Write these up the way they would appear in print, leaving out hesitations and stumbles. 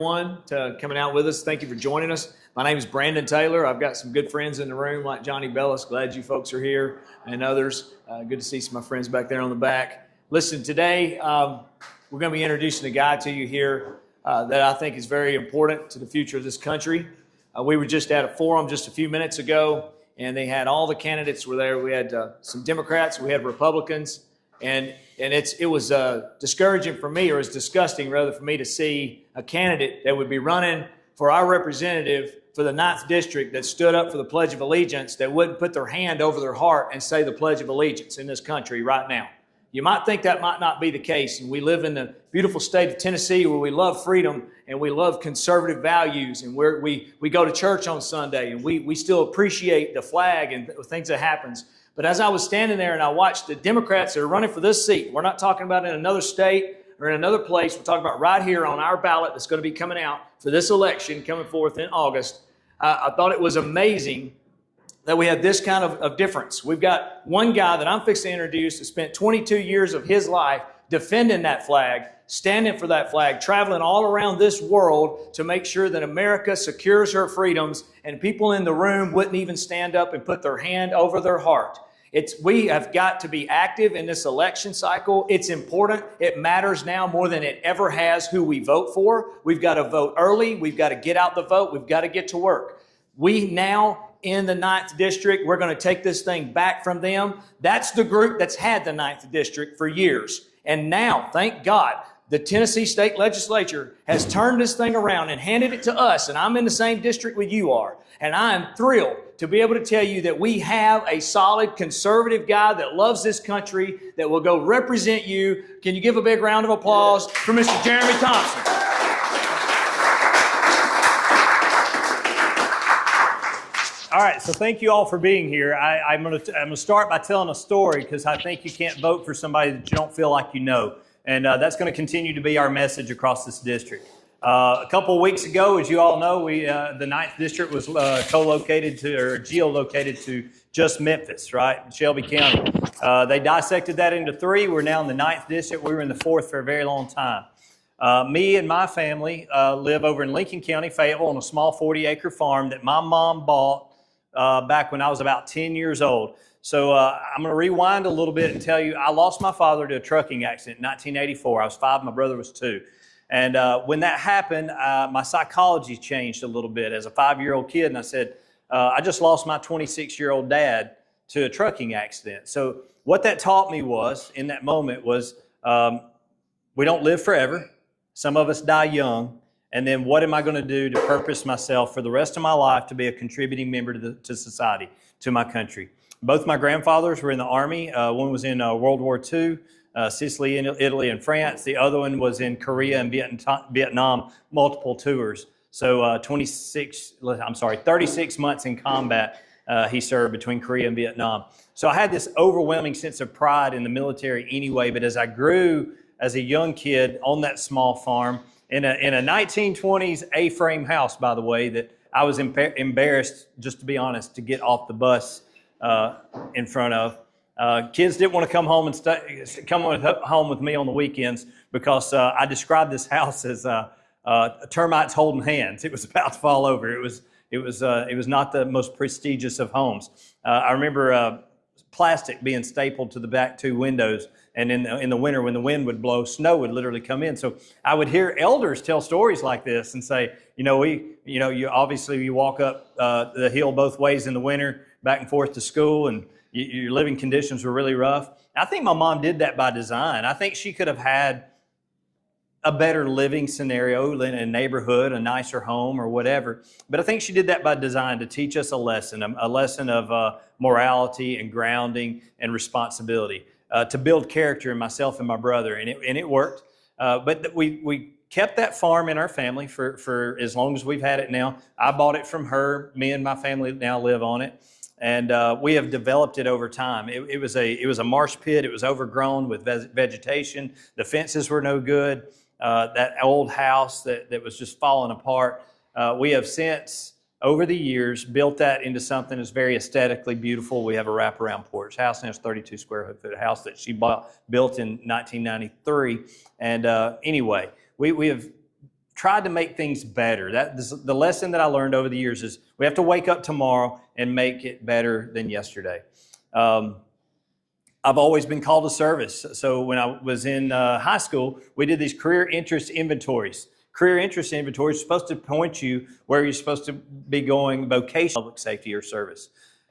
To coming out with us. Thank you for joining us. My name is Brandon Taylor. I've got some good friends in the room like Johnny Bellis. Glad you folks are here and others. Good to see some of my friends back there on the back. Listen, today we're going to be introducing a guy to you here that I think is very important to the future of this country. We were just at a forum just a few minutes ago, and they had all the candidates were there. We had some Democrats, we had Republicans, and it was discouraging for me, or it's disgusting rather for me to see a candidate that would be running for our representative for the 9th District that stood up for the Pledge of Allegiance, that wouldn't put their hand over their heart and say the Pledge of Allegiance in this country right now. You might think that might not be the case, and we live in the beautiful state of Tennessee where we love freedom and we love conservative values, and we go to church on Sunday, and we still appreciate the flag and things that happens. But as I was standing there and I watched the Democrats that are running for this seat, we're not talking about in another state or in another place, we're talking about right here on our ballot that's going to be coming out for this election coming forth in August. I thought it was amazing that we had this kind of difference. We've got one guy that I'm fixing to introduce that spent 22 years of his life defending that flag, standing for that flag, traveling all around this world to make sure that America secures her freedoms, and people in the room wouldn't even stand up and put their hand over their heart. We have got to be active in this election cycle. It's important. It matters now more than it ever has who we vote for. We've got to vote early. We've got to get out the vote. We've got to get to work. We now in the 9th District, we're going to take this thing back from them. That's the group that's had the 9th District for years. And now, thank God, the Tennessee State Legislature has turned this thing around and handed it to us, and I'm in the same district with you are. And I am thrilled to be able to tell you that we have a solid conservative guy that loves this country that will go represent you. Can you give a big round of applause for Mr. Jeremy Thompson? All right, so thank you all for being here. I'm going to start by telling a story because I think you can't vote for somebody that you don't feel like you know. And that's going to continue to be our message across this district. A couple of weeks ago, as you all know, the 9th District was geolocated to just Memphis, right, Shelby County. They dissected that into 3. We're now in the 9th District. We were in the 4th for a very long time. Me and my family live over in Lincoln County, Fayetteville, on a small 40-acre farm that my mom bought back when I was about 10 years old. So I'm going to rewind a little bit and tell you I lost my father to a trucking accident in 1984. I was 5, my brother was 2. And when that happened, my psychology changed a little bit as a 5-year-old kid. And I said, I just lost my 26-year-old dad to a trucking accident. So what that taught me in that moment was we don't live forever. Some of us die young. And then what am I going to do to purpose myself for the rest of my life to be a contributing member to society, to my country? Both my grandfathers were in the Army. One was in World War II, Sicily, Italy, and France. The other one was in Korea and Vietnam, multiple tours. So 36 months in combat he served between Korea and Vietnam. So I had this overwhelming sense of pride in the military anyway, but as I grew as a young kid on that small farm, in a 1920s A-frame house, by the way, that I was embarrassed, just to be honest, to get off the bus in front of. Kids didn't want to come home home with me on the weekends because I described this house as termites holding hands. It was about to fall over. It was not the most prestigious of homes. I remember plastic being stapled to the back 2 windows, and in the winter when the wind would blow, snow would literally come in. So I would hear elders tell stories like this and say, you walk up the hill both ways in the winter, back and forth to school, and your living conditions were really rough. I think my mom did that by design. I think she could have had a better living scenario in a neighborhood, a nicer home or whatever. But I think she did that by design to teach us a lesson of morality and grounding and responsibility, to build character in myself and my brother. And it worked. But we kept that farm in our family for as long as we've had it now. I bought it from her. Me and my family now live on it. And we have developed it over time. It was a marsh pit. It was overgrown with vegetation. The fences were no good. That old house that was just falling apart. We have since, over the years, built that into something that's very aesthetically beautiful. We have a wraparound porch. House now is 32 square foot. A house that she built in 1993. And anyway, we have tried to make things better. The lesson that I learned over the years is we have to wake up tomorrow and make it better than yesterday. I've always been called to service. So when I was in high school, we did these career interest inventories. Career interest inventories are supposed to point you where you're supposed to be going vocational, public safety, or service.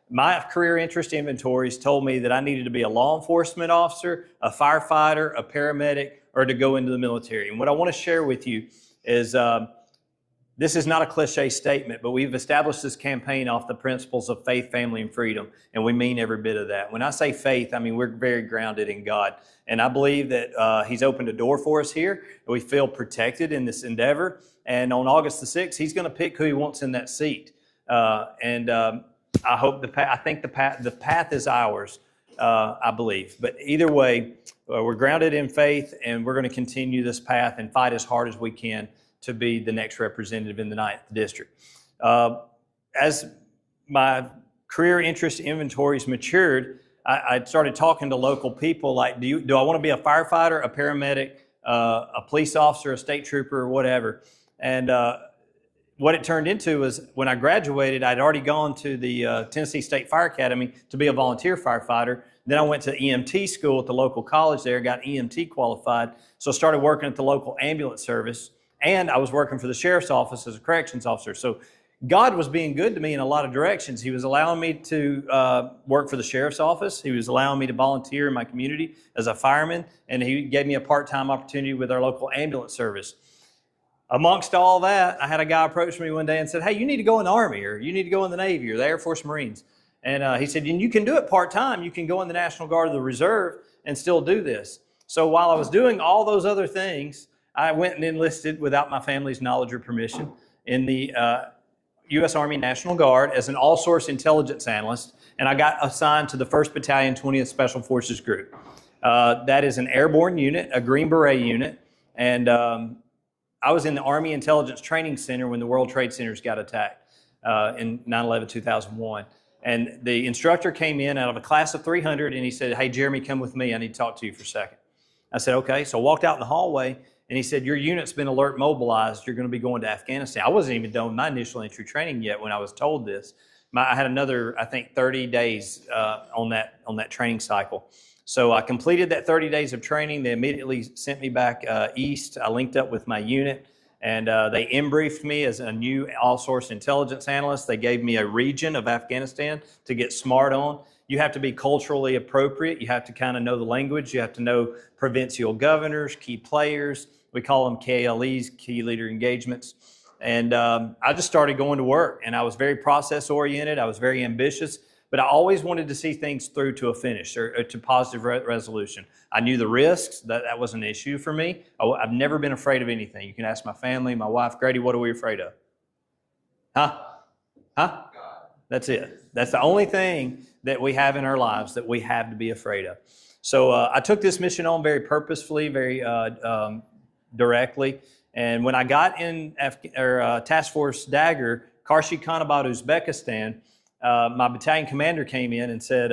My career interest inventories told me that I needed to be a law enforcement officer, a firefighter, a paramedic, or to go into the military. And what I want to share with you is this is not a cliche statement, but we've established this campaign off the principles of faith, family, and freedom, and we mean every bit of that. When I say faith, I mean we're very grounded in God, and I believe that He's opened a door for us here. We feel protected in this endeavor, and on August the 6th, He's going to pick who He wants in that seat. I hope I think the path is ours, I believe. But either way, we're grounded in faith, and we're going to continue this path and fight as hard as we can to be the next representative in the 9th District. As my career interest inventories matured, I started talking to local people like, do I want to be a firefighter, a paramedic, a police officer, a state trooper, or whatever? And what it turned into was when I graduated, I'd already gone to the Tennessee State Fire Academy to be a volunteer firefighter. Then I went to EMT school at the local college there, got EMT qualified. So I started working at the local ambulance service, and I was working for the sheriff's office as a corrections officer. So God was being good to me in a lot of directions. He was allowing me to work for the sheriff's office. He was allowing me to volunteer in my community as a fireman, and He gave me a part-time opportunity with our local ambulance service. Amongst all that, I had a guy approach me one day and said, hey, you need to go in the Army, or you need to go in the Navy, or the Air Force Marines. And he said, and you can do it part-time. You can go in the National Guard or the Reserve and still do this. So while I was doing all those other things, I went and enlisted without my family's knowledge or permission in the U.S. Army National Guard as an all-source intelligence analyst, and I got assigned to the 1st Battalion, 20th Special Forces Group. That is an airborne unit, a Green Beret unit, and I was in the Army Intelligence Training Center when the World Trade Centers got attacked in 9/11/2001. And the instructor came in out of a class of 300, and he said, hey, Jeremy, come with me. I need to talk to you for a second. I said, okay. So I walked out in the hallway, and he said, your unit's been alert mobilized. You're going to be going to Afghanistan. I wasn't even done my initial entry training yet when I was told this. I had another, I think, 30 days on that training cycle. So I completed that 30 days of training. They immediately sent me back east. I linked up with my unit, and they in-briefed me as a new all-source intelligence analyst. They gave me a region of Afghanistan to get smart on. You have to be culturally appropriate. You have to kind of know the language. You have to know provincial governors, key players. We call them KLEs, key leader engagements. And I just started going to work, and I was very process-oriented. I was very ambitious. But I always wanted to see things through to a finish or to positive resolution. I knew the risks. That was an issue for me. I've never been afraid of anything. You can ask my family, my wife, Grady, what are we afraid of? Huh? God. That's it. That's the only thing that we have in our lives that we have to be afraid of. So I took this mission on very purposefully, very directly. And when I got in Task Force Dagger, Karshi Khanabad, Uzbekistan, my battalion commander came in and said,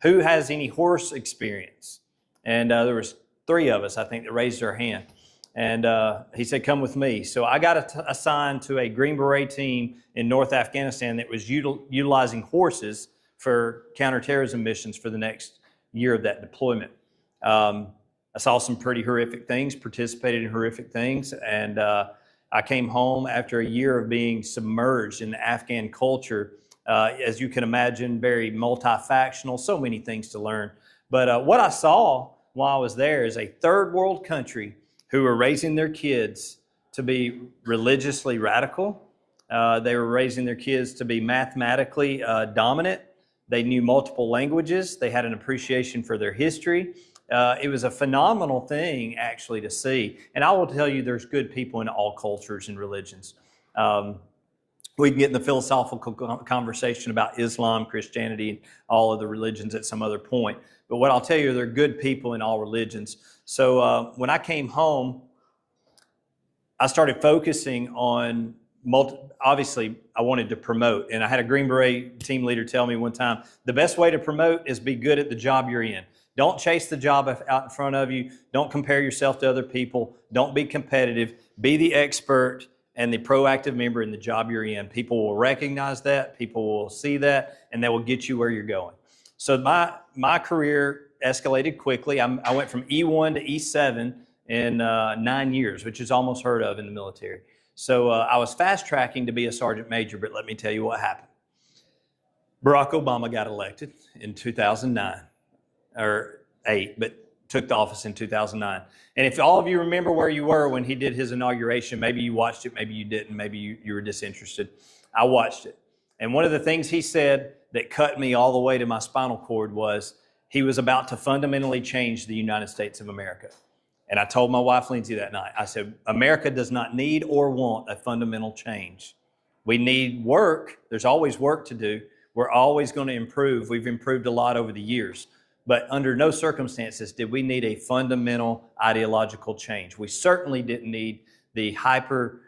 who has any horse experience? And there was 3 of us, I think, that raised their hand. And he said, come with me. So I got assigned to a Green Beret team in North Afghanistan that was utilizing horses for counterterrorism missions for the next year of that deployment. I saw some pretty horrific things, participated in horrific things, and I came home after a year of being submerged in the Afghan culture. As you can imagine, very multi-factional, so many things to learn. But what I saw while I was there is a third world country who were raising their kids to be religiously radical. They were raising their kids to be mathematically dominant. They knew multiple languages. They had an appreciation for their history. It was a phenomenal thing, actually, to see. And I will tell you, there's good people in all cultures and religions. We can get in the philosophical conversation about Islam, Christianity, and all of the religions at some other point. But what I'll tell you, there are good people in all religions. So when I came home, I started focusing on obviously, I wanted to promote. And I had a Green Beret team leader tell me one time, the best way to promote is be good at the job you're in. Don't chase the job out in front of you. Don't compare yourself to other people. Don't be competitive. Be the expert and the proactive member in the job you're in. People will recognize that, people will see that, and that will get you where you're going. So my career escalated quickly. I went from E1 to E7 in 9 years, which is almost heard of in the military. So I was fast tracking to be a sergeant major, but let me tell you what happened. Barack Obama got elected in 2009, or 8, but took the office in 2009. And if all of you remember where you were when he did his inauguration, maybe you watched it, maybe you didn't, maybe you were disinterested. I watched it. And one of the things he said that cut me all the way to my spinal cord was he was about to fundamentally change the United States of America. And I told my wife, Lindsay, that night, I said, America does not need or want a fundamental change. We need work. There's always work to do. We're always going to improve. We've improved a lot over the years. But under no circumstances did we need a fundamental ideological change. We certainly didn't need the hyper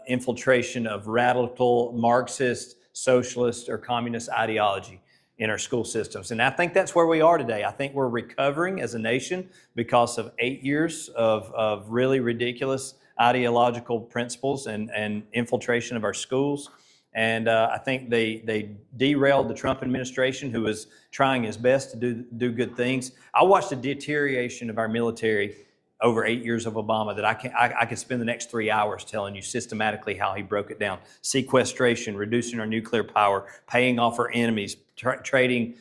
infiltration of radical Marxist, socialist, or communist ideology in our school systems. And I think that's where we are today. I think we're recovering as a nation because of 8 years of really ridiculous ideological principles and infiltration of our schools. And I think they derailed the Trump administration, who was trying his best to do good things. I watched the deterioration of our military over 8 years of Obama that I could spend the next 3 hours telling you systematically how he broke it down. Sequestration, reducing our nuclear power, paying off our enemies, trading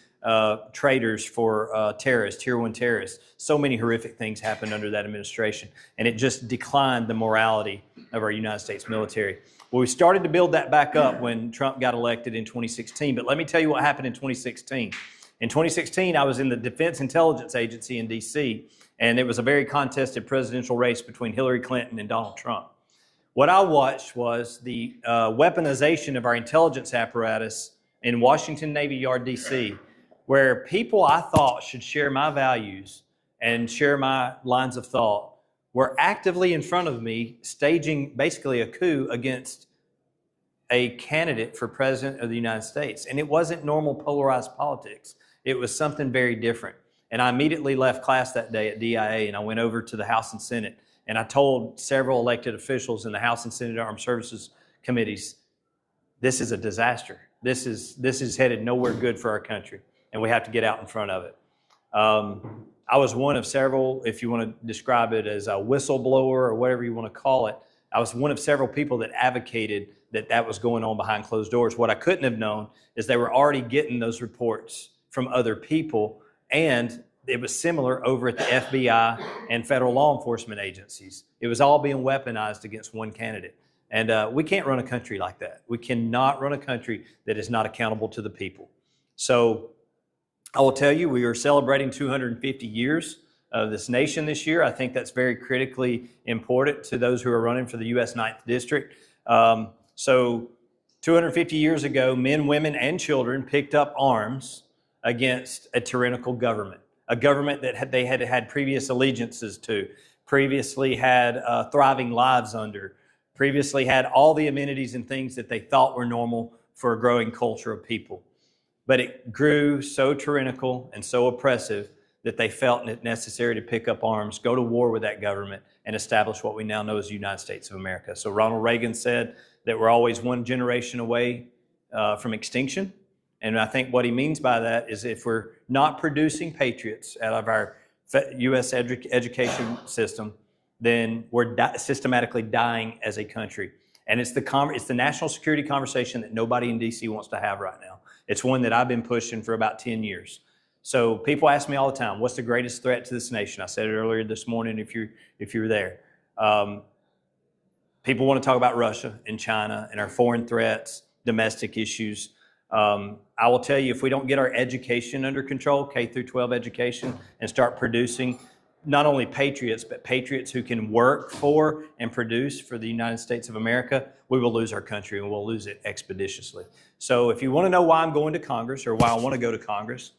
traitors for terrorists, tier 1 terrorists. So many horrific things happened under that administration, and it just declined the morality of our United States military. Well, we started to build that back up when Trump got elected in 2016, but let me tell you what happened in 2016. In 2016, I was in the Defense Intelligence Agency in D.C., and it was a very contested presidential race between Hillary Clinton and Donald Trump. What I watched was the weaponization of our intelligence apparatus in Washington Navy Yard, D.C., where people I thought should share my values and share my lines of thought were actively in front of me, staging basically a coup against a candidate for president of the United States. And it wasn't normal polarized politics. It was something very different. And I immediately left class that day at DIA, and I went over to the House and Senate, and I told several elected officials in the House and Senate Armed Services committees, this is a disaster. This is headed nowhere good for our country, and we have to get out in front of it. I was one of several, if you want to describe it as a whistleblower or whatever you want to call it, I was one of several people that advocated that was going on behind closed doors. What I couldn't have known is they were already getting those reports from other people, and it was similar over at the FBI and federal law enforcement agencies. It was all being weaponized against one candidate. And we can't run a country like that. We cannot run a country that is not accountable to the people. So I will tell you, we are celebrating 250 years of this nation this year. I think that's very critically important to those who are running for the U.S. 9th District. So 250 years ago, men, women, and children picked up arms against a tyrannical government, a government that they had had previous allegiances to, previously had thriving lives under, previously had all the amenities and things that they thought were normal for a growing culture of people. But it grew so tyrannical and so oppressive that they felt it necessary to pick up arms, go to war with that government, and establish what we now know as the United States of America. So Ronald Reagan said that we're always one generation away from extinction. And I think what he means by that is if we're not producing patriots out of our U.S. education system, then we're systematically dying as a country. And it's the national security conversation that nobody in D.C. wants to have right now. It's one that I've been pushing for about 10 years. So people ask me all the time, what's the greatest threat to this nation? I said it earlier this morning if you were there. People want to talk about Russia and China and our foreign threats, domestic issues. I will tell you, if we don't get our education under control, K through 12 education, and start producing not only patriots, but patriots who can work for and produce for the United States of America, we will lose our country, and we'll lose it expeditiously. So if you want to know why I'm going to Congress or why I want to go to Congress,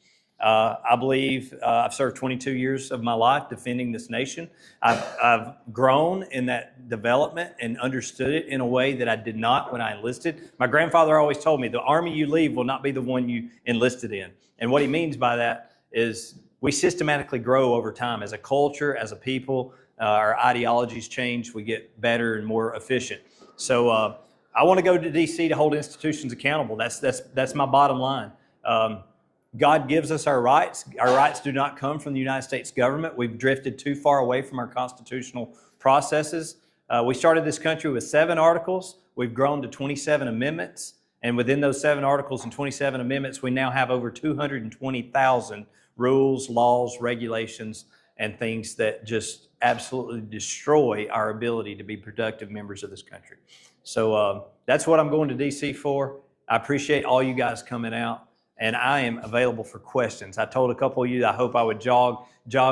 I believe I've served 22 years of my life defending this nation. I've grown in that development and understood it in a way that I did not when I enlisted. My grandfather always told me, the army you leave will not be the one you enlisted in. And what he means by that is we systematically grow over time as a culture, as a people, our ideologies change, we get better and more efficient. So I want to go to D.C. to hold institutions accountable. That's my bottom line. God gives us our rights. Our rights do not come from the United States government. We've drifted too far away from our constitutional processes. We started this country with 7 articles. We've grown to 27 amendments. And within those 7 articles and 27 amendments, we now have over 220,000 rules, laws, regulations, and things that just absolutely destroy our ability to be productive members of this country. So that's what I'm going to D.C. for. I appreciate all you guys coming out, and I am available for questions. I told a couple of you that I hope I would jog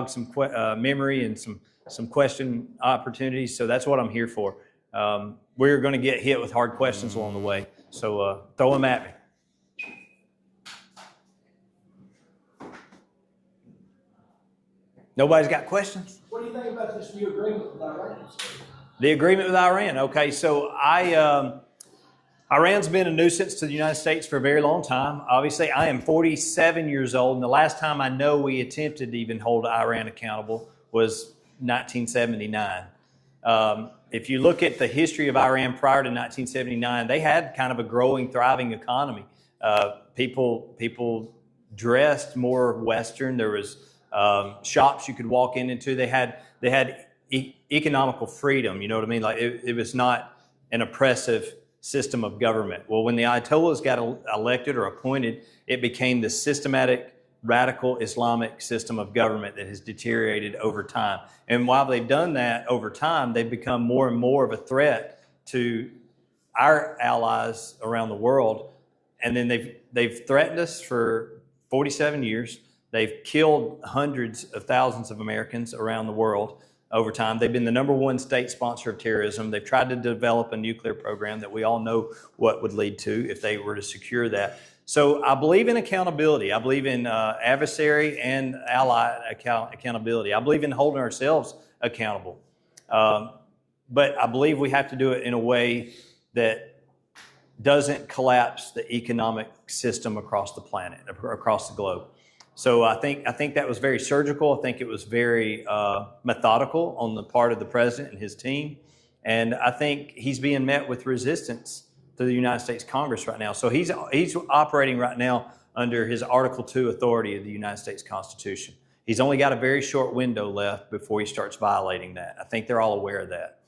some memory and some question opportunities, so that's what I'm here for. We're going to get hit with hard questions along the way, so throw them at me. Nobody's got questions? What do you think about this new agreement with Iran? The agreement with Iran. Okay, so Iran's been a nuisance to the United States for a very long time. Obviously, I am 47 years old, and the last time I know we attempted to even hold Iran accountable was 1979. If you look at the history of Iran prior to 1979, they had kind of a growing, thriving economy. People dressed more Western. There was shops you could walk into. They had economical freedom. You know what I mean? Like it was not an oppressive system of government. Well, when the Ayatollahs got elected or appointed, it became the systematic, radical Islamic system of government that has deteriorated over time. And while they've done that over time, they've become more and more of a threat to our allies around the world. And then they've threatened us for 47 years. They've killed hundreds of thousands of Americans around the world over time. They've been the #1 state sponsor of terrorism. They've tried to develop a nuclear program that we all know what would lead to if they were to secure that. So I believe in accountability. I believe in adversary and ally accountability. I believe in holding ourselves accountable. But I believe we have to do it in a way that doesn't collapse the economic system across the planet, across the globe. So I think that was very surgical. I think it was very methodical on the part of the president and his team. And I think he's being met with resistance to the United States Congress right now. So he's operating right now under his Article 2 authority of the United States Constitution. He's only got a very short window left before he starts violating that. I think they're all aware of that.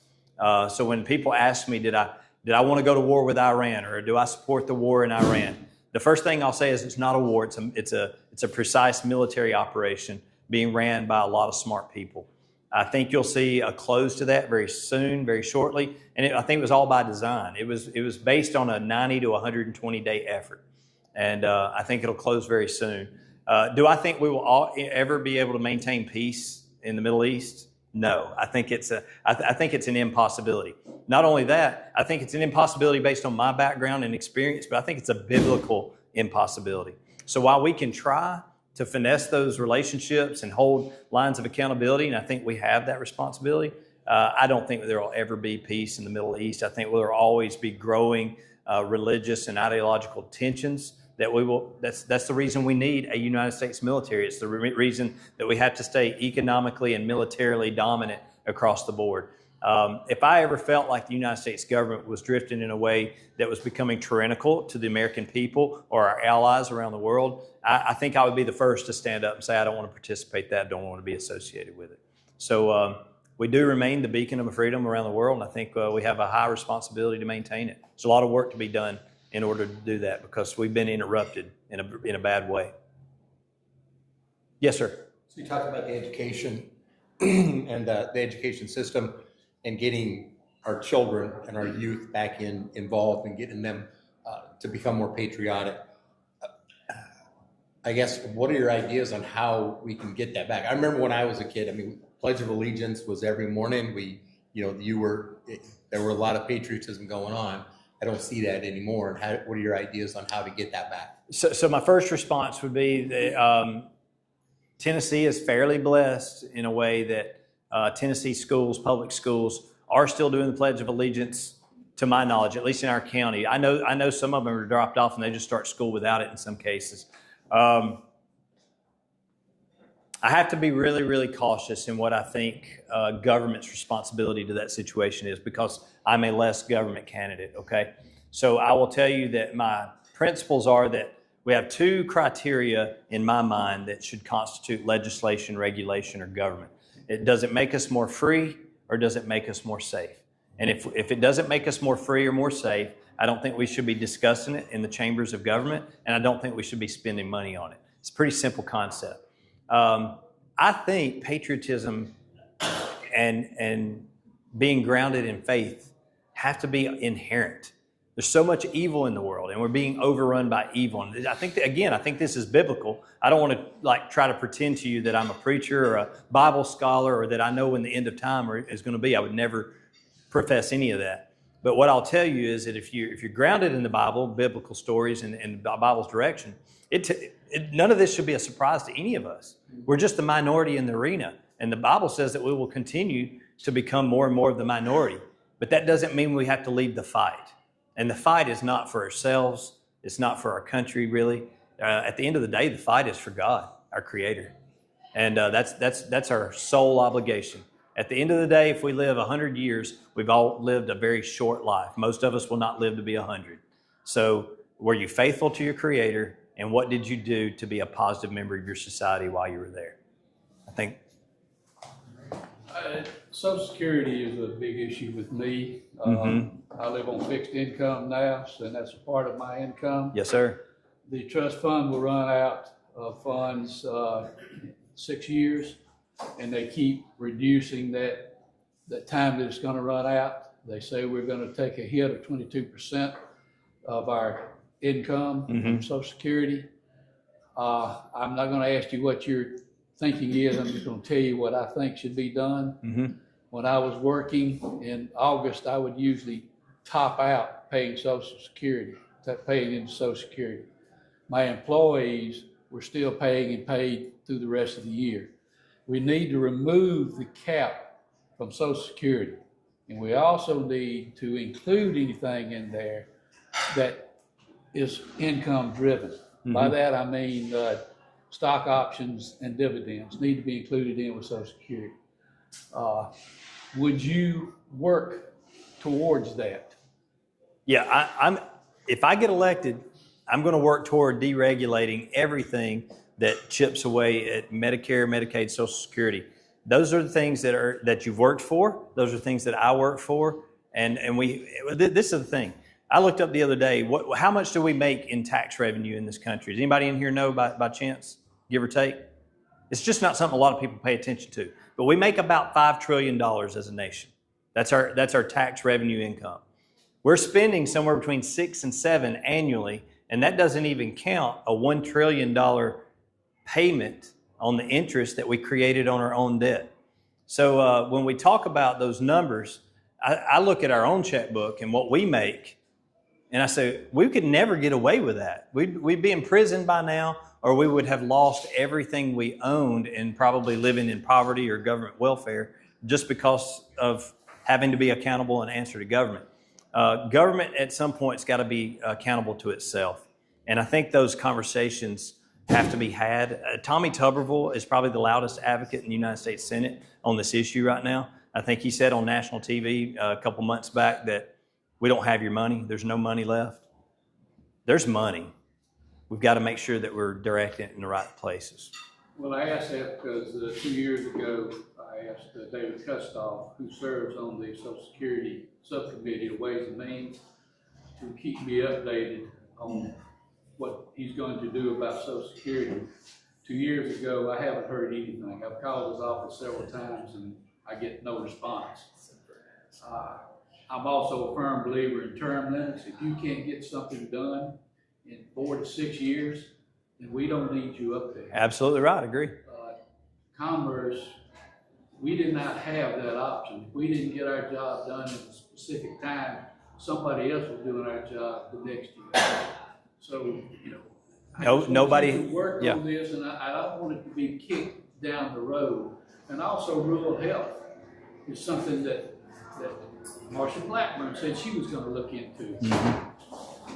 So when people ask me, did I want to go to war with Iran, or do I support the war in Iran? The first thing I'll say is it's not a war. It's a precise military operation being ran by a lot of smart people. I think you'll see a close to that very soon, very shortly. And I think it was all by design. It was based on a 90 to 120 day effort. And I think it'll close very soon. Do I think we will ever be able to maintain peace in the Middle East? No, I think it's an impossibility. Not only that, I think it's an impossibility based on my background and experience, but I think it's a biblical impossibility. So while we can try to finesse those relationships and hold lines of accountability, and I think we have that responsibility, I don't think there will ever be peace in the Middle East. I think there will always be growing religious and ideological tensions. That's the reason we need a United States military. It's the reason that we have to stay economically and militarily dominant across the board. If I ever felt like the United States government was drifting in a way that was becoming tyrannical to the American people or our allies around the world, I think I would be the first to stand up and say, I don't want to participate in that, don't want to be associated with it. So we do remain the beacon of freedom around the world, and I think we have a high responsibility to maintain it. There's a lot of work to be done in order to do that because we've been interrupted in a bad way. Yes, sir. So you talked about the education and the education system and getting our children and our youth back involved and getting them to become more patriotic. I guess, what are your ideas on how we can get that back? I remember when I was a kid, Pledge of Allegiance was every morning. There were a lot of patriotism going on. I don't see that anymore. And what are your ideas on how to get that back? So my first response would be that Tennessee is fairly blessed in a way that Tennessee schools, public schools, are still doing the Pledge of Allegiance, to my knowledge, at least in our county. I know some of them are dropped off and they just start school without it in some cases. I have to be really, really cautious in what I think government's responsibility to that situation is, because I'm a less government candidate, okay? So I will tell you that my principles are that we have two criteria in my mind that should constitute legislation, regulation, or government. Does it make us more free, or does it make us more safe? And if it doesn't make us more free or more safe, I don't think we should be discussing it in the chambers of government, and I don't think we should be spending money on it. It's a pretty simple concept. I think patriotism and being grounded in faith have to be inherent. There's so much evil in the world, and we're being overrun by evil. And I think I think this is biblical. I don't want to try to pretend to you that I'm a preacher or a Bible scholar or that I know when the end of time is going to be. I would never profess any of that. But what I'll tell you is that if you're grounded in the Bible, biblical stories, and the Bible's direction, none of this should be a surprise to any of us. We're just the minority in the arena, and the Bible says that we will continue to become more and more of the minority. But that doesn't mean we have to leave the fight. And the fight is not for ourselves. It's not for our country, really. At the end of the day, the fight is for God, our Creator, and that's our sole obligation. At the end of the day, if we live 100 years, we've all lived a very short life. Most of us will not live to be 100. So, were you faithful to your Creator? And what did you do to be a positive member of your society while you were there? I think. Social Security is a big issue with me. I live on fixed income now, and that's a part of my income. Yes, sir. The trust fund will run out of funds 6 years, and they keep reducing that time that it's going to run out. They say we're going to take a hit of 22% of our income from Social Security. I'm not going to ask you what your thinking is. I'm just going to tell you what I think should be done. When I was working in August, I would usually top out paying Social Security, paying into Social Security. My employees were still paying and paid through the rest of the year. We need to remove the cap from Social Security. And we also need to include anything in there that is income driven. By that I mean stock options and dividends need to be included in with Social Security. Would you work towards that? Yeah, if I get elected, I'm going to work toward deregulating everything that chips away at Medicare, Medicaid, Social Security. Those are the things that you've worked for. Those are things that I work for. And this is the thing. I looked up the other day, how much do we make in tax revenue in this country? Does anybody in here know by chance, give or take? It's just not something a lot of people pay attention to. But we make about $5 trillion as a nation. That's our tax revenue income. We're spending somewhere between 6 and 7 annually, and that doesn't even count a $1 trillion payment on the interest that we created on our own debt. So when we talk about those numbers, I look at our own checkbook and what we make, and I say, we could never get away with that. We'd be in prison by now, or we would have lost everything we owned and probably living in poverty or government welfare just because of having to be accountable and answer to government. Government at some point has got to be accountable to itself. And I think those conversations have to be had. Tommy Tuberville is probably the loudest advocate in the United States Senate on this issue right now. I think he said on national TV a couple months back that we don't have your money. There's no money left. There's money. We've got to make sure that we're directing it in the right places. Well, I asked that because 2 years ago, I asked David Kustoff, who serves on the Social Security Subcommittee of Ways and Means, to keep me updated on what he's going to do about Social Security. 2 years ago, I haven't heard anything. I've called his office several times and I get no response. I'm also a firm believer in term limits. If you can't get something done in 4 to 6 years, then we don't need you up there. Absolutely right, I agree. Commerce, we did not have that option. If we didn't get our job done in a specific time, somebody else was doing our job the next year. So, nobody work on this, and I don't want it to be kicked down the road. And also, rural health is something that Marsha Blackburn said she was going to look into.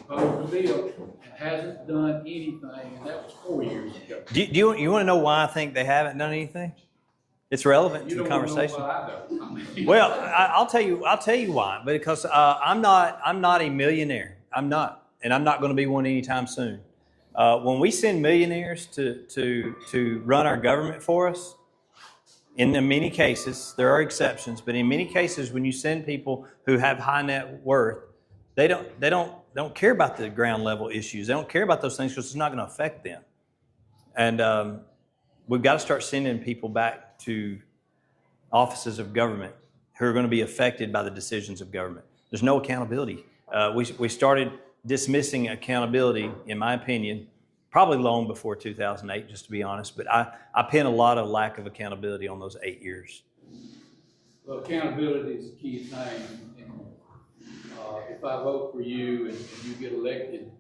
Proposed the bill and hasn't done anything, and that was 4 years ago. Do you want to know why I think they haven't done anything? It's relevant to the conversation. Well, I'll tell you why. Because I'm not a millionaire. I'm not, and I'm not going to be one anytime soon. When we send millionaires to run our government for us, in many cases, there are exceptions, but in many cases, when you send people who have high net worth, they don't care about the ground level issues. They don't care about those things because it's not going to affect them. And we've got to start sending people back to offices of government who are going to be affected by the decisions of government. There's no accountability. We started dismissing accountability, in my opinion, probably long before 2008, just to be honest. But I pin a lot of lack of accountability on those 8 years. Well, accountability is the key thing. And, if I vote for you and you get elected,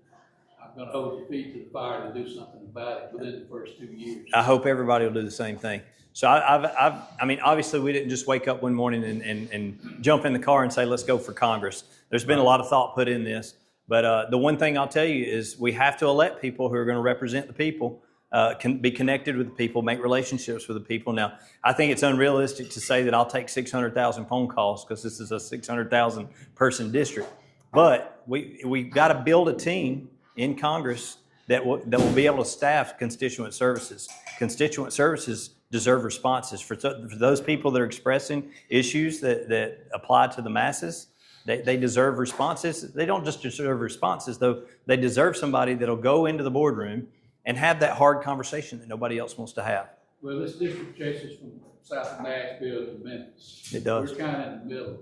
I'm going to hold your feet to the fire to do something about it within the first 2 years. I hope everybody will do the same thing. So I mean, obviously we didn't just wake up one morning and jump in the car and say, let's go for Congress. There's been a lot of thought put in this. But the one thing I'll tell you is we have to elect people who are going to represent the people, can be connected with the people, make relationships with the people. Now, I think it's unrealistic to say that I'll take 600,000 phone calls because this is a 600,000 person district. But we've got to build a team in Congress that will be able to staff constituent services. Constituent services deserve responses. For those people that are expressing issues that apply to the masses, they deserve responses. They don't just deserve responses, though. They deserve somebody that'll go into the boardroom and have that hard conversation that nobody else wants to have. Well, this district chases from south of Nashville to Memphis. It does. We're kind of in the middle.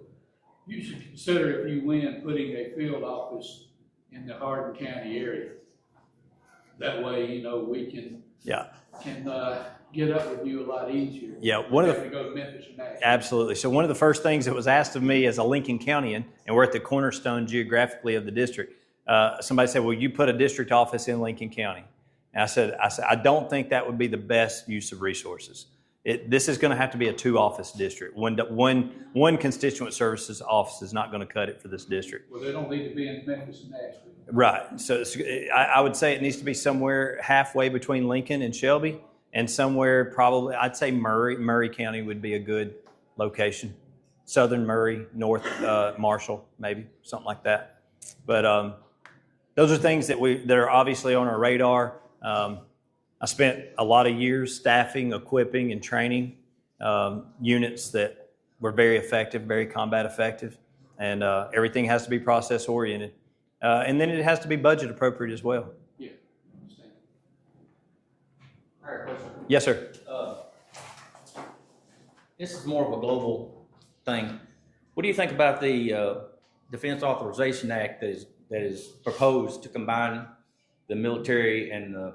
You should consider, if you win, putting a field office in the Hardin County area. That way, we can get up with you a lot easier. Yeah, to go to Memphis or Nashville. Absolutely. So one of the first things that was asked of me as a Lincoln Countyan, and we're at the cornerstone geographically of the district, somebody said, "Well, you put a district office in Lincoln County." And I said, I don't think that would be the best use of resources. This is going to have to be a 2-office district. One constituent services office is not going to cut it for this district. Well, they don't need to be in Memphis and Nashville. Right. So I would say it needs to be somewhere halfway between Lincoln and Shelby, and somewhere probably, I'd say Murray County would be a good location. Southern Murray, North Marshall, maybe, something like that. But those are things that are obviously on our radar. I spent a lot of years staffing, equipping, and training units that were very effective, very combat effective, and everything has to be process oriented. And then it has to be budget appropriate as well. Yeah, I understand. All right, question. Yes, sir. This is more of a global thing. What do you think about the Defense Authorization Act that is proposed to combine the military and the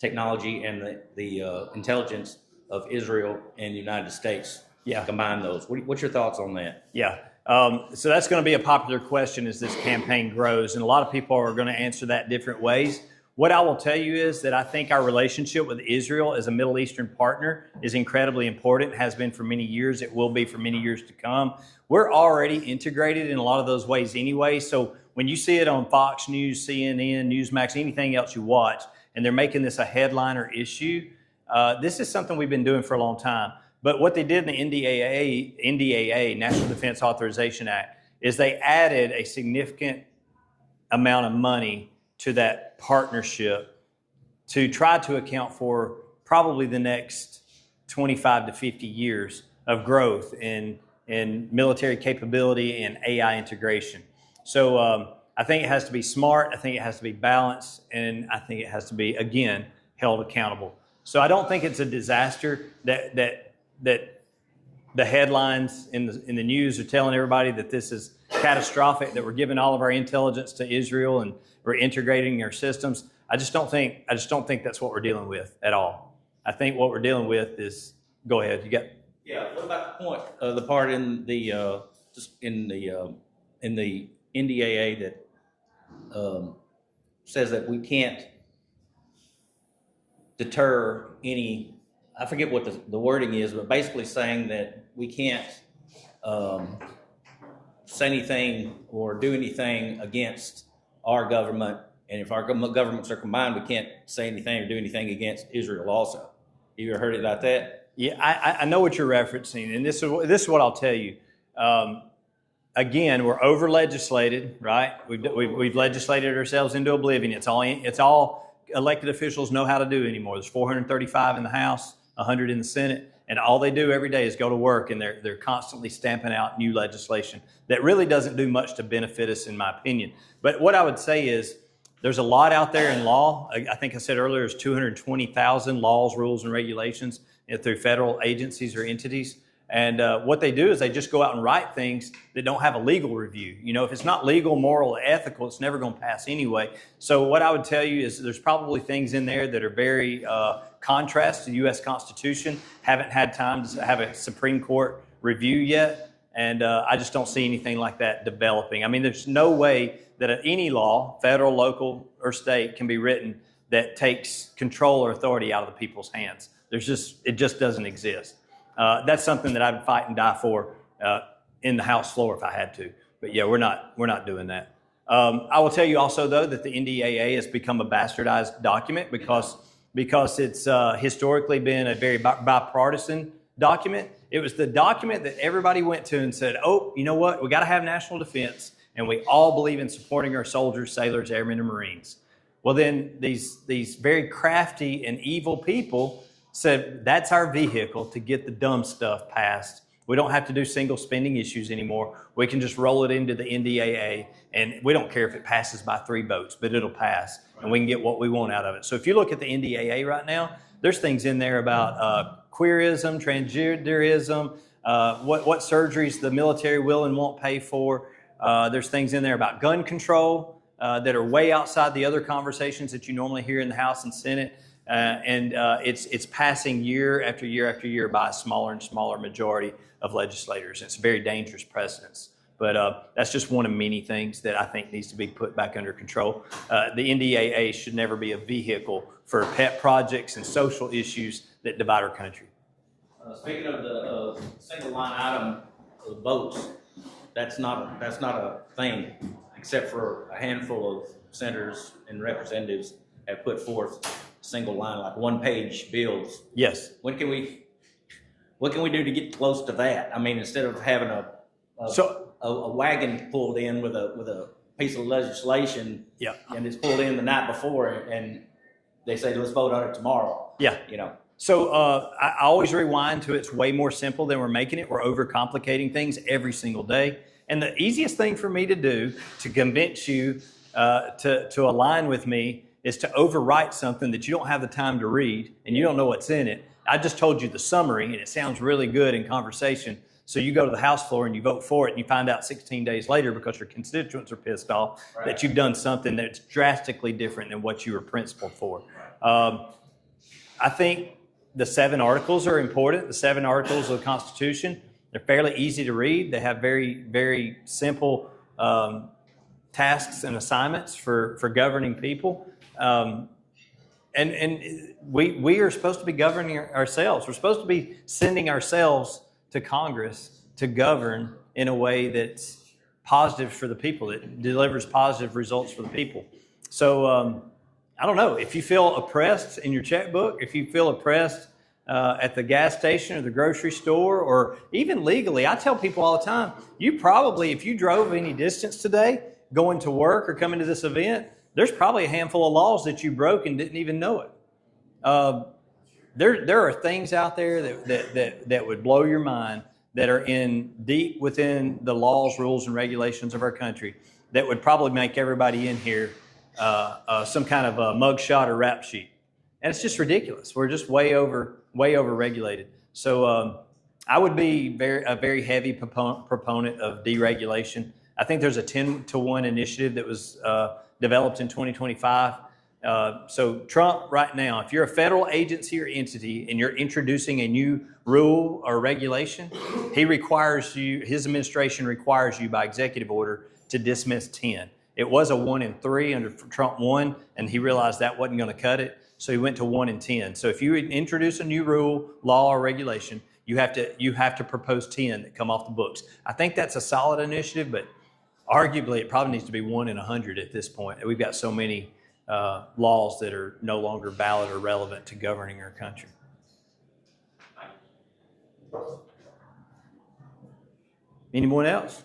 technology and the intelligence of Israel and the United States? Yeah. Combine those. What's your thoughts on that? Yeah. So that's going to be a popular question as this campaign grows, and a lot of people are going to answer that different ways. What I will tell you is that I think our relationship with Israel as a Middle Eastern partner is incredibly important. It has been for many years. It will be for many years to come. We're already integrated in a lot of those ways anyway. So when you see it on Fox News, CNN, Newsmax, anything else you watch, and they're making this a headliner issue, this is something we've been doing for a long time. But what they did in the NDAA, National Defense Authorization Act, is they added a significant amount of money to that partnership to try to account for probably the next 25 to 50 years of growth in military capability and AI integration. So I think it has to be smart, I think it has to be balanced, and I think it has to be, again, held accountable. So I don't think it's a disaster that the headlines in the news are telling everybody that this is catastrophic, that we're giving all of our intelligence to Israel and we're integrating their systems. I just don't think that's what we're dealing with at all. I think what we're dealing with is, go ahead, you got. Yeah. What about the point, the part in the NDAA that says that we can't deter any? I forget what the wording is, but basically saying that we can't say anything or do anything against our government And if our governments are combined, we can't say anything or do anything against Israel also. You ever heard about that? Yeah, I know what you're referencing, and this is what I'll tell you. Again, we're over legislated, right? We've legislated ourselves into oblivion. It's all elected officials know how to do anymore. There's 435 in the House, 100 in the Senate, and all they do every day is go to work, and they're constantly stamping out new legislation that really doesn't do much to benefit us, in my opinion. But what I would say is there's a lot out there in law. I think I said earlier, there's 220,000 laws, rules, and regulations through federal agencies or entities. And what they do is they just go out and write things that don't have a legal review. You know, if it's not legal, moral, or ethical, it's never going to pass anyway. So what I would tell you is there's probably things in there that are very contrast to the U.S. Constitution. Haven't had time to have a Supreme Court review yet. And I just don't see anything like that developing. I mean, there's no way that any law, federal, local, or state, can be written that takes control or authority out of the people's hands. It just doesn't exist. That's something that I'd fight and die for in the House floor if I had to. But yeah, we're not doing that. I will tell you also, though, that the NDAA has become a bastardized document because it's historically been a very bipartisan document. It was the document that everybody went to and said, oh, you know what? We got to have national defense, and we all believe in supporting our soldiers, sailors, airmen, and Marines. Well, then these very crafty and evil people said that's our vehicle to get the dumb stuff passed. We don't have to do single spending issues anymore. We can just roll it into the NDAA, and we don't care if it passes by 3 votes, but it'll pass, and we can get what we want out of it. So if you look at the NDAA right now, there's things in there about queerism, transgenderism, what surgeries the military will and won't pay for. There's things in there about gun control that are way outside the other conversations that you normally hear in the House and Senate. It's passing year after year after year by a smaller and smaller majority of legislators. It's a very dangerous precedence. But that's just one of many things that I think needs to be put back under control. The NDAA should never be a vehicle for pet projects and social issues that divide our country. Speaking of the single line item of votes, that's not a thing, except for a handful of senators and representatives have put forth single line, like 1-page bills. Yes. What can we do to get close to that? I mean, instead of having a wagon pulled in with a piece of legislation, yeah, and it's pulled in the night before, and they say let's vote on it tomorrow. Yeah, you know. So I always rewind to it's way more simple than we're making it. We're overcomplicating things every single day. And the easiest thing for me to do to convince you to align with me is to overwrite something that you don't have the time to read and you don't know what's in it. I just told you the summary and it sounds really good in conversation. So you go to the House floor and you vote for it and you find out 16 days later because your constituents are pissed off that you've done something that's drastically different than what you were principled for. I think the 7 articles are important. The 7 articles of the Constitution, they're fairly easy to read. They have very, very simple tasks and assignments for governing people. And we are supposed to be governing ourselves. We're supposed to be sending ourselves to Congress to govern in a way that's positive for the people, that delivers positive results for the people. So I don't know, if you feel oppressed in your checkbook, if you feel oppressed at the gas station or the grocery store, or even legally, I tell people all the time, you probably, if you drove any distance today, going to work or coming to this event, there's probably a handful of laws that you broke and didn't even know it. There are things out there that would blow your mind that are deep within the laws, rules, and regulations of our country that would probably make everybody in here some kind of a mugshot or rap sheet. And it's just ridiculous. We're just way over regulated. So I would be a very heavy proponent of deregulation. I think there's a 10-to-1 initiative that was developed in 2025. So Trump right now, if you're a federal agency or entity and you're introducing a new rule or regulation, his administration requires you by executive order to dismiss 10. It was a 1 in 3 under Trump 1, and he realized that wasn't going to cut it. So he went to 1 in 10. So if you introduce a new rule, law, or regulation, you have to propose 10 that come off the books. I think that's a solid initiative, but Arguably, it probably needs to be 1 in 100 at this point. We've got so many laws that are no longer valid or relevant to governing our country. Anyone else?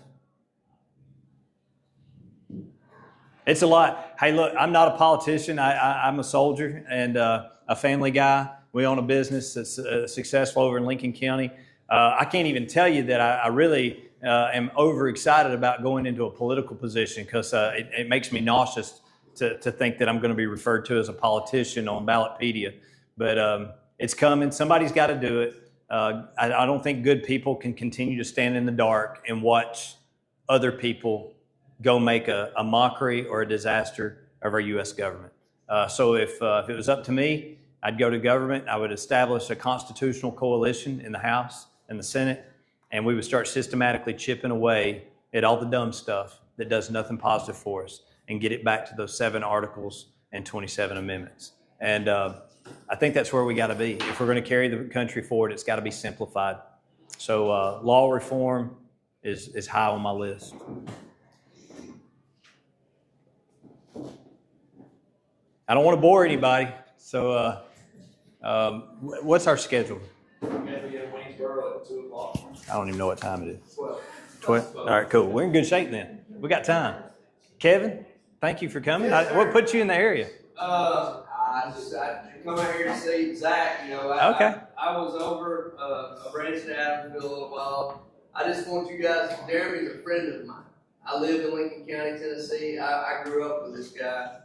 It's a lot. Hey, look, I'm not a politician. I'm a soldier and a family guy. We own a business that's successful over in Lincoln County. I can't even tell you that I really am overexcited about going into a political position because it makes me nauseous to think that I'm going to be referred to as a politician on Ballotpedia. But it's coming. Somebody's got to do it. I don't think good people can continue to stand in the dark and watch other people go make a mockery or a disaster of our U.S. government. So if it was up to me, I'd go to government. I would establish a constitutional coalition in the House and the Senate, and we would start systematically chipping away at all the dumb stuff that does nothing positive for us and get it back to those 7 articles and 27 amendments. And I think that's where we got to be. If we're going to carry the country forward, it's got to be simplified. So law reform is high on my list. I don't want to bore anybody, so what's our schedule? We're going to be in Waynesboro at 2 o'clock. I don't even know what time it is. 12. 12? All right, cool. We're in good shape then. We got time. Kevin, thank you for coming. What put you in the area? I come out here to see Zach. You know, I was over a branch in Adamsville a little while. I just want you guys. Jeremy's a friend of mine. I live in Lincoln County, Tennessee. I grew up with this guy.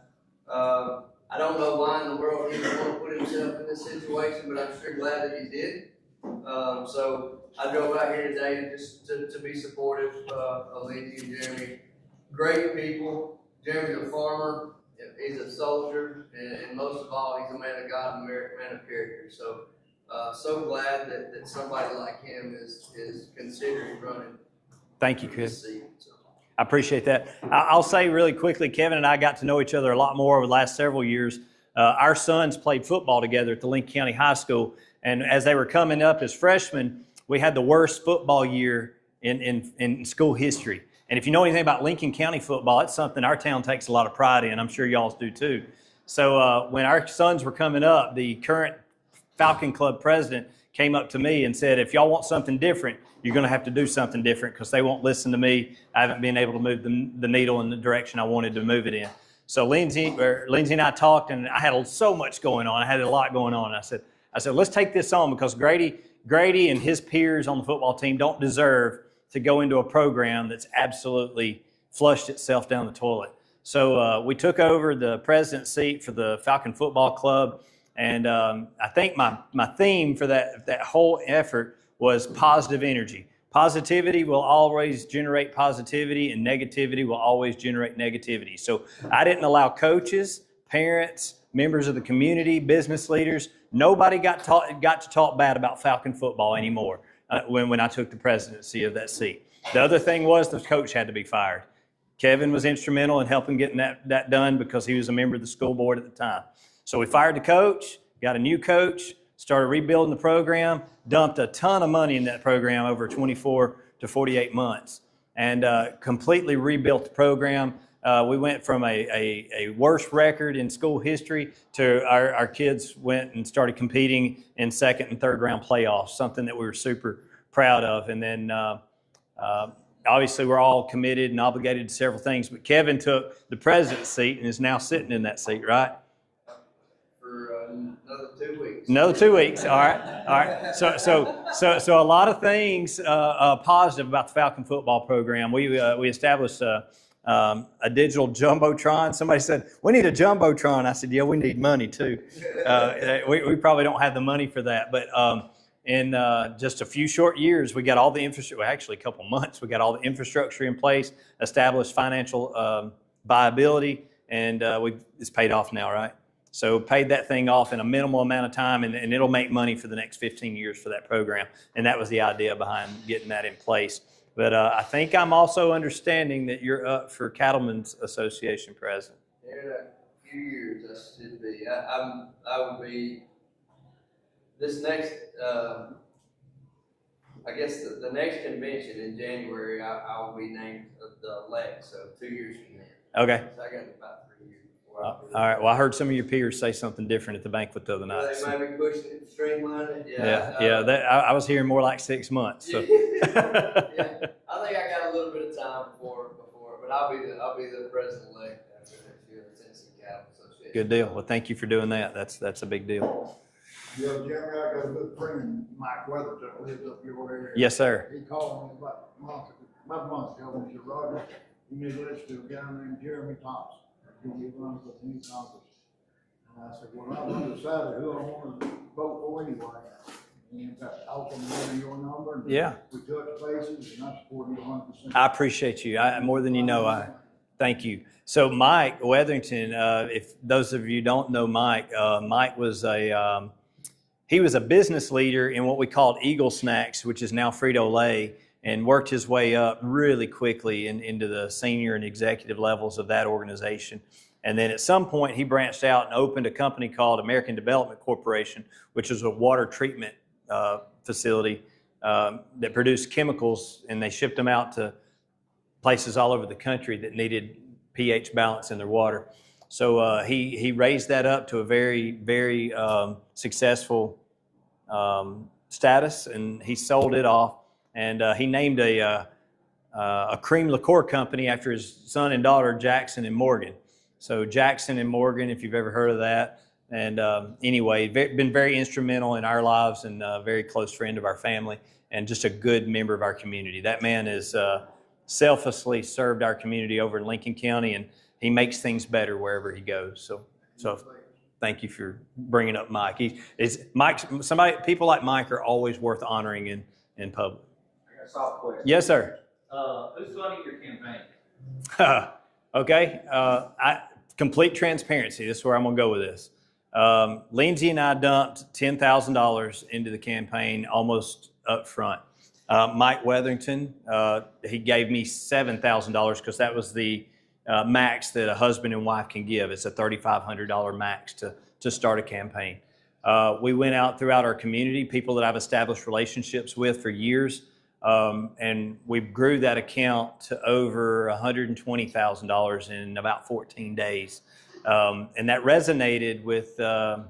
I don't know why in the world he would want to put himself in this situation, but I'm sure glad that he did. So I drove out here today just to be supportive of Lindsay and Jeremy. Great people. Jeremy's a farmer. He's a soldier, and most of all, he's a man of God and a man of character. So, so glad that somebody like him is considering running. Thank you, Chris. So. I appreciate that. I'll say really quickly, Kevin and I got to know each other a lot more over the last several years. Our sons played football together at the Lincoln County High School, and as they were coming up as freshmen, we had the worst football year in school history. And if you know anything about Lincoln County football, it's something our town takes a lot of pride in. I'm sure y'all do too. So when our sons were coming up, the current Falcon Club president came up to me and said, if y'all want something different, you're going to have to do something different because they won't listen to me. I haven't been able to move the needle in the direction I wanted to move it in. So Lindsay and I talked, and I had so much going on. I had a lot going on. I said, let's take this on because Grady and his peers on the football team don't deserve to go into a program that's absolutely flushed itself down the toilet. So we took over the president's seat for the Falcon Football Club, and I think my theme for that whole effort was positive energy. Positivity will always generate positivity, and negativity will always generate negativity. So I didn't allow coaches, parents, members of the community, business leaders, nobody got to talk bad about Falcon football anymore when I took the presidency of that seat. The other thing was the coach had to be fired. Kevin was instrumental in helping getting that done because he was a member of the school board at the time. So we fired the coach, got a new coach, started rebuilding the program, dumped a ton of money in that program over 24 to 48 months, and completely rebuilt the program. We went from a worst record in school history to our kids went and started competing in second and third round playoffs, something that we were super proud of. And then obviously we're all committed and obligated to several things, but Kevin took the president's seat and is now sitting in that seat, right? For another 2 weeks. Another 2 weeks. All right. So a lot of things positive about the Falcon football program. We established a digital jumbotron. Somebody said we need a jumbotron. I said, yeah, we need money too. We probably don't have the money for that, but in just a few short years, we got all the infrastructure. Well, actually, a couple months, we got all the infrastructure in place, established financial viability, and it's paid off now, right? So paid that thing off in a minimal amount of time, and it'll make money for the next 15 years for that program. And that was the idea behind getting that in place. But I think I'm also understanding that you're up for Cattlemen's Association president. In a few years, I should be. I would be this next. I guess the next convention in January, I will be named the elect, so 2 years from then. Okay. So I got about 3 years before All I'll be right. Well, I heard some of your peers say something different at the banquet the other Well, night. they might be pushing it to streamline it. I was hearing more like 6 months. So. Yeah, I think I got a little bit of time before, but I'll be the president-elect after next year, the Tennessee Cattle Association. Good deal. Well, thank you for doing that. That's a big deal. Yeah, Jeremy, I got a good friend, Mike Weatherton, that lives up your area. Yes, sir. He called me about a month ago, and he said, Roger, you need to listen to a guy named Jeremy Thompson. He runs for the Congress. And I said, well, I've undecided who I want to vote for anyway. And I also gave your number, and Yeah. we touched bases, and I support you 100%. I appreciate you. More than you know, I thank you. So Mike Weatherington, if those of you don't know Mike, Mike was he was a business leader in what we called Eagle Snacks, which is now Frito-Lay, and worked his way up really quickly into the senior and executive levels of that organization. And then at some point, he branched out and opened a company called American Development Corporation, which is a water treatment facility that produced chemicals, and they shipped them out to places all over the country that needed pH balance in their water. So he raised that up to a very, very successful status, and he sold it off. And he named a cream liqueur company after his son and daughter, Jackson and Morgan. So Jackson and Morgan, if you've ever heard of that. And anyway, been very instrumental in our lives, and a very close friend of our family, and just a good member of our community. That man is selflessly served our community over in Lincoln County, and he makes things better wherever he goes. So thank you for bringing up Mike. People like Mike are always worth honoring in public. I got a soft question. Yes, sir. Who's funding your campaign? Okay. Complete transparency. This is where I'm going to go with this. Lindsay and I dumped $10,000 into the campaign almost up front. Mike Weatherington, he gave me $7,000 because that was the max that a husband and wife can give. It's a $3,500 max to start a campaign. We went out throughout our community, people that I've established relationships with for years, and we grew that account to over $120,000 in about 14 days. And that resonated with the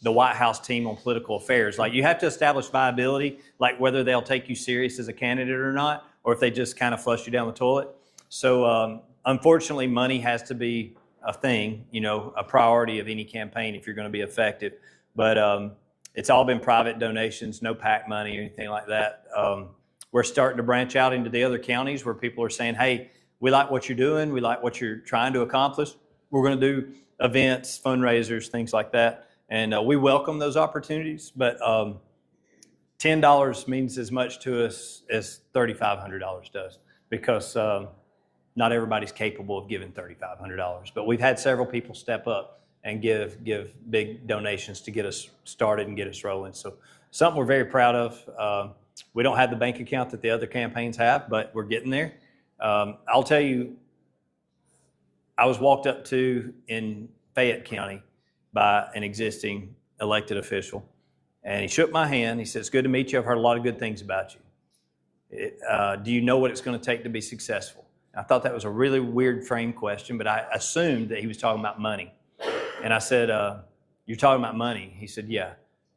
White House team on political affairs. Like, you have to establish viability, like whether they'll take you serious as a candidate or not, or if they just kind of flush you down the toilet. So unfortunately, money has to be a thing, a priority of any campaign if you're going to be effective. But it's all been private donations, no PAC money or anything like that. We're starting to branch out into the other counties where people are saying, hey, we like what you're doing. We like what you're trying to accomplish. We're going to do events, fundraisers, things like that. And we welcome those opportunities. But $10 means as much to us as $3,500 does, because not everybody's capable of giving $3,500. But we've had several people step up and give big donations to get us started and get us rolling. So something we're very proud of. We don't have the bank account that the other campaigns have, but we're getting there. I'll tell you, I was walked up to in Fayette County by an existing elected official, and he shook my hand. He said, "It's good to meet you. I've heard a lot of good things about you. Do you know what it's going to take to be successful?" I thought that was a really weird frame question, but I assumed that he was talking about money. And I said, "You're talking about money?" He said, "Yeah."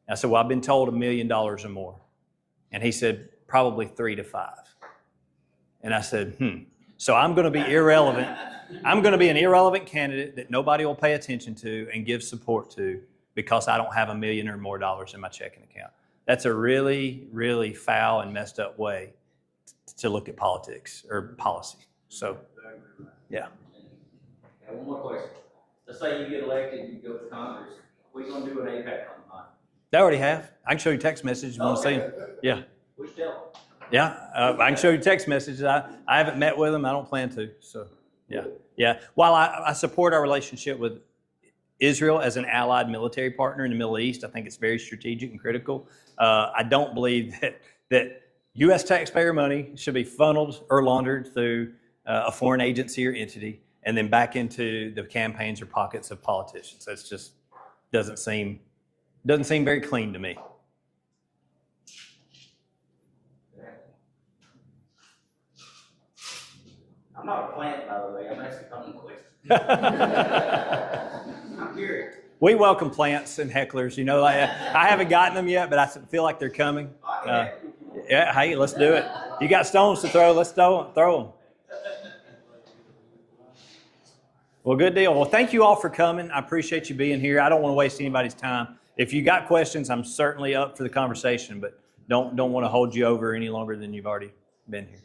I said, "Well, I've been told $1 million or more." And he said, "Probably 3 to 5. And I said, So I'm going to be irrelevant. I'm going to be an irrelevant candidate that nobody will pay attention to and give support to because I don't have $1 million or more in my checking account. That's a really, really foul and messed up way to look at politics or policy. So, yeah. Okay, one more question. Let's say you get elected, you go to Congress. We're going to do an APAC on mine. They already have. I can show you text messages. You want to see them? Yeah. We should tell them. Yeah, I can show you text messages. I haven't met with them. I don't plan to. So, yeah. While I support our relationship with Israel as an allied military partner in the Middle East, I think it's very strategic and critical. I don't believe that U.S. taxpayer money should be funneled or laundered through a foreign agency or entity and then back into the campaigns or pockets of politicians. That's just doesn't seem very clean to me. I'm not a plant, by the way, I'm asking common questions. I'm curious. We welcome plants and hecklers. You know, like, I haven't gotten them yet, but I feel like they're coming. Yeah, hey, let's do it. You got stones to throw, let's throw them. Well, good deal. Well, thank you all for coming. I appreciate you being here. I don't want to waste anybody's time. If you got questions, I'm certainly up for the conversation, but don't want to hold you over any longer than you've already been here.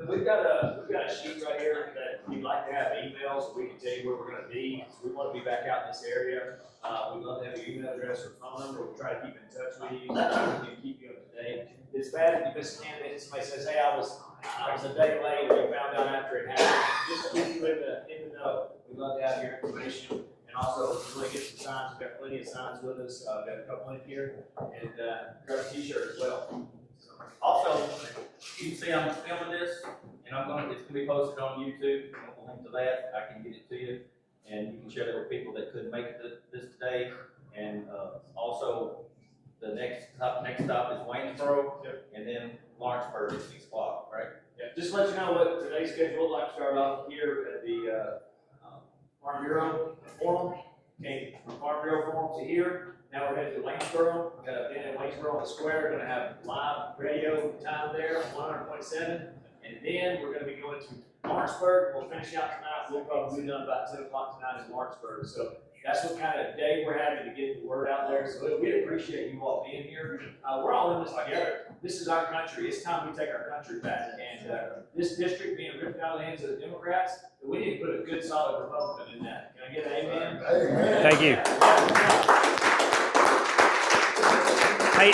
We've got a sheet right here that we'd like to have emails. We can tell you where we're going to be. We want to be back out in this area. We'd love to have your email address or phone number. We'll try to keep in touch with you. We can keep you up to date. It's bad if you miss a candidate. Somebody says, "Hey, I was a day late," and we found out after it happened. Just to keep you in the know. We'd love to have your information. And also, if you want to get some signs, we've got plenty of signs with us. We've got a couple in here, and grab a T-shirt as well. Also, you can see I'm filming this, and it's gonna be posted on YouTube. I'll link to that. I can get it to you, and you can share that with people that couldn't make it this today. And also, the next stop is Waynesboro, and then Lawrenceburg at 6 o'clock, right? Yeah, just to let you know what today's schedule would like to start off here at the Farm Bureau Forum. Came from Farm Bureau Forum to here. Now we're headed to Waynesboro. Then at Waynesboro on the square, we're going to have live radio time there on 100.7. And then we're going to be going to Lawrenceburg. We'll finish out tonight. We'll probably be done about 10 o'clock tonight in Lawrenceburg. So that's what kind of day we're having to get the word out there. So we appreciate you all being here. We're all in this together. This is our country. It's time we take our country back. And this district being ripped out of the hands of the Democrats, we need to put a good, solid Republican in that. Can I get an amen? Amen. Thank you. Hey,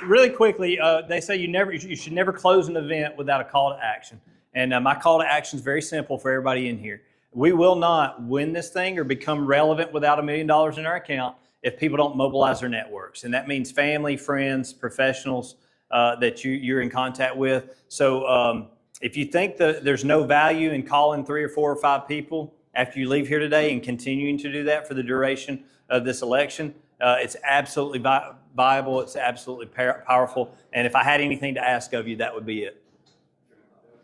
really quickly, they say you should never close an event without a call to action. And my call to action is very simple for everybody in here. We will not win this thing or become relevant without $1 million in our account if people don't mobilize their networks. And that means family, friends, professionals that you're in contact with. So if you think that there's no value in calling 3 or 4 or 5 people after you leave here today and continuing to do that for the duration of this election, it's absolutely viable. It's absolutely powerful. And if I had anything to ask of you, that would be it.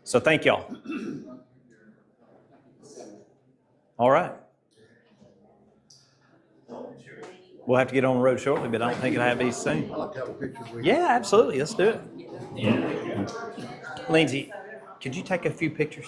So thank y'all. All right. We'll have to get on the road shortly, but I don't think it'll have these soon. I'd like to have a picture with you. Yeah, absolutely. Let's do it. Lindsay, could you take a few pictures?